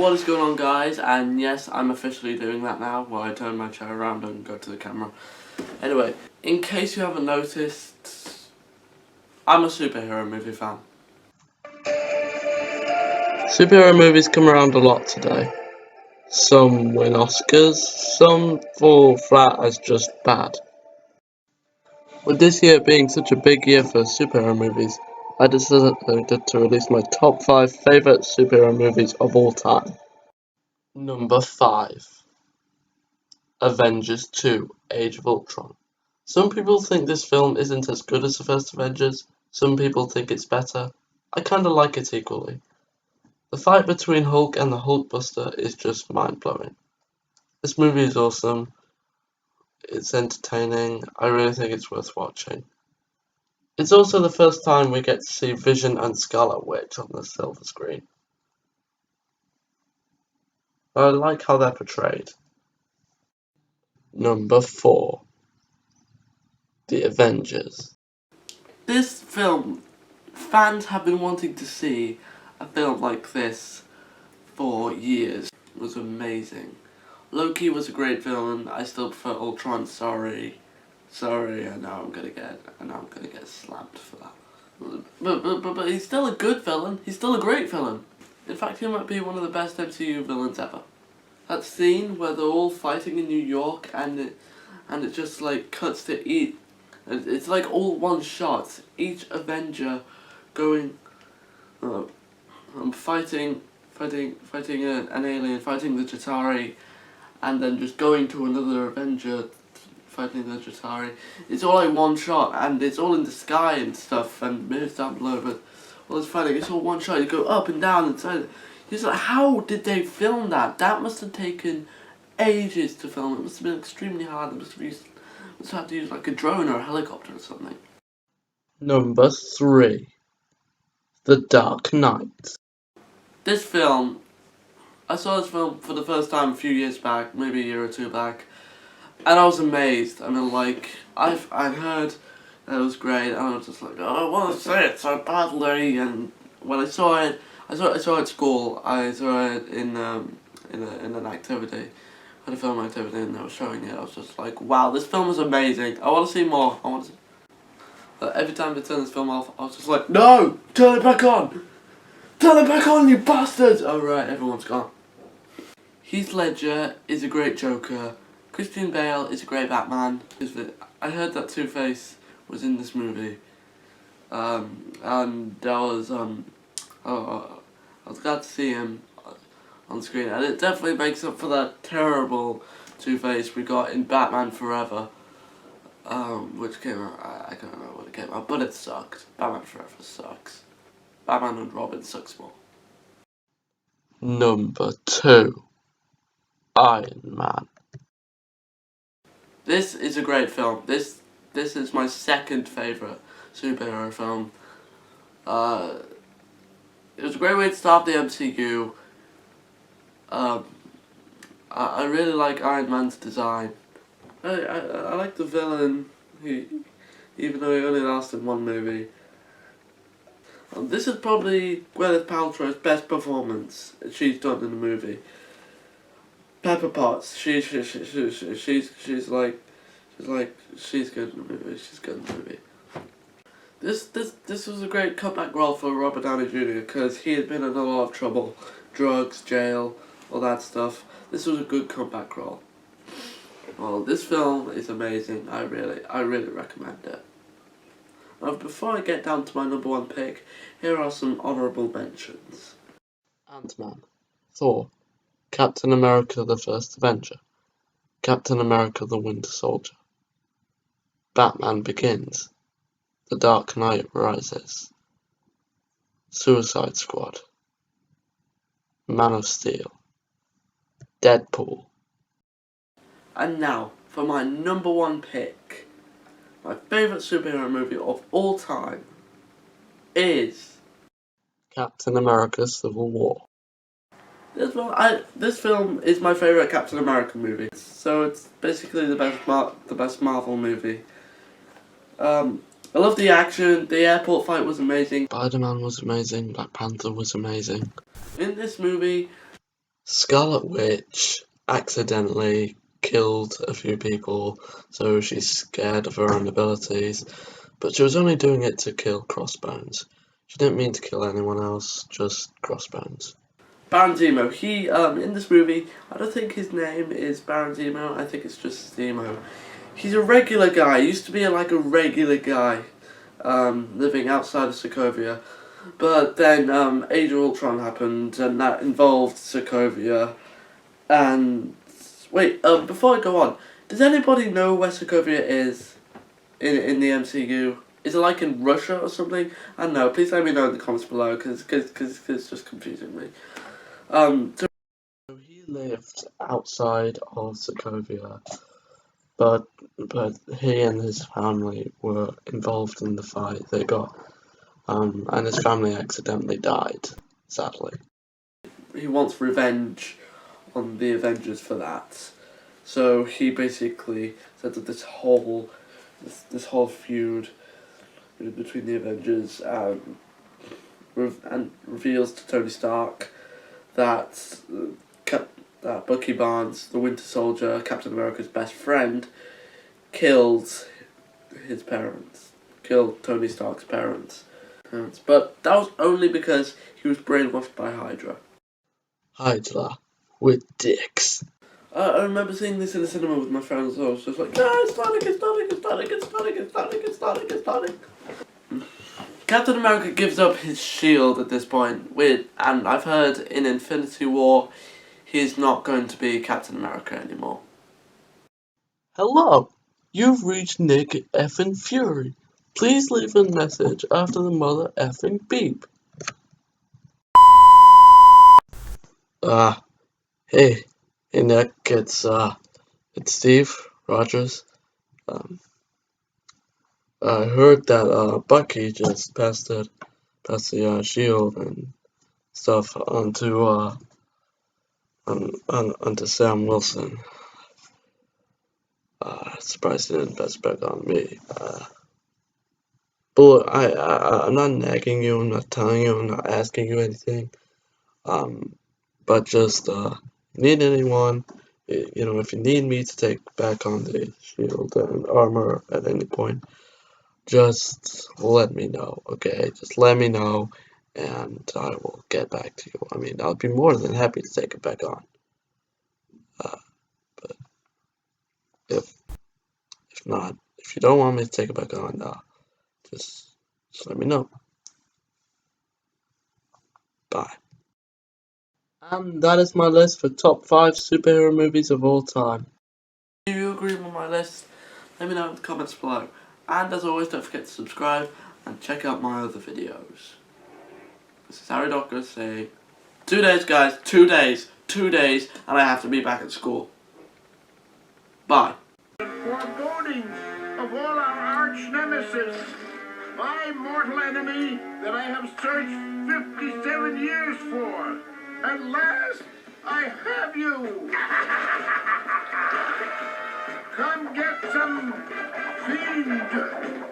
What is going on, guys? And yes, I'm officially doing that now, while I turn my chair around and go to the camera. Anyway, in case you haven't noticed, I'm a superhero movie fan. Superhero movies come around a lot today. Some win Oscars, some fall flat as just bad. With this year being such a big year for superhero movies, I decided to release my top 5 favourite superhero movies of all time. Number 5. Avengers 2: Age of Ultron. Some people think this film isn't as good as the first Avengers, some people think it's better. I kinda like it equally. The fight between Hulk and the Hulkbuster is just mind-blowing. This movie is awesome, it's entertaining, I really think it's worth watching. It's also the first time we get to see Vision and Scarlet Witch on the silver screen. I like how they're portrayed. Number 4. The Avengers. This film, fans have been wanting to see a film like this for years. It was amazing. Loki was a great villain. I still prefer Ultron. Sorry, I know I'm gonna get slapped for that. But he's still a good villain. He's still a great villain. In fact, he might be one of the best MCU villains ever. That scene where they're all fighting in New York and it just like cuts to each. It's like all one shot. Each Avenger going, fighting an alien, fighting the Chitauri, and then just going to another Avenger, fighting the Chitauri. It's all like one shot, and it's all in the sky and stuff, and moves down below. But all this fighting, it's all one shot. You go up and down and side. He's like, how did they film that? That must have taken ages to film. It must have been extremely hard. It must have had to use like a drone or a helicopter or something. Number 3. The Dark Knight. This film, I saw this film for the first time a few years back, maybe a year or two back, and I was amazed. I mean, like, I'd heard that it was great, and I was just like, oh, I want to see it so badly. And when I saw it at school. I saw it in an activity, at a film activity, and they were showing it. I was just like, wow, this film is amazing. I want to see more. Every time they turn this film off, I was just like, no, turn it back on. Turn it back on, you bastards! Oh right, everyone's gone. Heath Ledger is a great Joker. Christian Bale is a great Batman. I heard that Two-Face was in this movie. And I was glad to see him on screen. And it definitely makes up for that terrible Two-Face we got in Batman Forever. Which came out, I don't know when it came out, but it sucked. Batman Forever sucks. Batman and Robin sucks more. Number 2. Iron Man. This is a great film. This is my second favourite superhero film. It was a great way to start the MCU. I really like Iron Man's design. I like the villain, even though he only lasted one movie. This is probably Gwyneth Paltrow's best performance she's done in the movie. Pepper Potts, she's good in the movie. She's good in the movie. This was a great comeback role for Robert Downey Jr. because he had been in a lot of trouble, drugs, jail, all that stuff. This was a good comeback role. Well, this film is amazing. I really recommend it. Before I get down to my number 1 pick, here are some honourable mentions. Ant-Man, Thor, Captain America the First Avenger, Captain America the Winter Soldier, Batman Begins, The Dark Knight Rises, Suicide Squad, Man of Steel, Deadpool. And now, for my number 1 pick. My favourite superhero movie of all time is Captain America: Civil War. This film is my favourite Captain America movie. So it's basically the best Marvel movie. I love the action. The airport fight was amazing. Spider-Man was amazing. Black Panther was amazing. In this movie, Scarlet Witch accidentally killed a few people, so she's scared of her own abilities, but she was only doing it to kill Crossbones. She didn't mean to kill anyone else, just Crossbones. Baron Zemo, he, in this movie, I don't think his name is Baron Zemo, I think it's just Zemo. He's a regular guy, he used to be like a regular guy, living outside of Sokovia. But then, Age of Ultron happened, and that involved Sokovia. And, wait, before I go on, does anybody know where Sokovia is in the MCU? Is it like in Russia or something? I don't know, please let me know in the comments below, because it's just confusing me. So He lived outside of Sokovia, but he and his family were involved in the fight. They got and his family accidentally died, sadly. he wants revenge on the Avengers for that. So he basically set up this whole feud between the Avengers, and reveals to Tony Stark that that Bucky Barnes, the Winter Soldier, Captain America's best friend, killed his parents, killed Tony Stark's parents. But that was only because he was brainwashed by Hydra. Hydra with dicks. I remember seeing this in the cinema with my friends. I was just like, "No, it's Sonic, it's Sonic, it's Sonic, it's Sonic, it's Sonic, it's Sonic, it's Sonic." Captain America gives up his shield at this point, and I've heard in Infinity War, he's not going to be Captain America anymore. Hello, you've reached Nick effing Fury. Please leave a message after the mother effing beep. Hey, Nick, it's Steve Rogers. I heard that Bucky just passed the shield and stuff onto Sam Wilson. Surprised he didn't pass it back on me. But I'm not nagging you, I'm not telling you, I'm not asking you anything. But just need anyone, if you need me to take back on the shield and armor at any point, just let me know, okay? Just let me know, and I will get back to you. I mean, I'll be more than happy to take it back on. But if not, if you don't want me to take it back on, just let me know. Bye. And that is my list for top 5 superhero movies of all time. Do you agree with my list? Let me know in the comments below. And as always, don't forget to subscribe and check out my other videos. This is Harry Docker saying, 2 days guys, 2 days, 2 days, and I have to be back at school. Bye. Foreboding of all our arch nemesis, my mortal enemy that I have searched 57 years for. At last, I have you. Come get some fiend.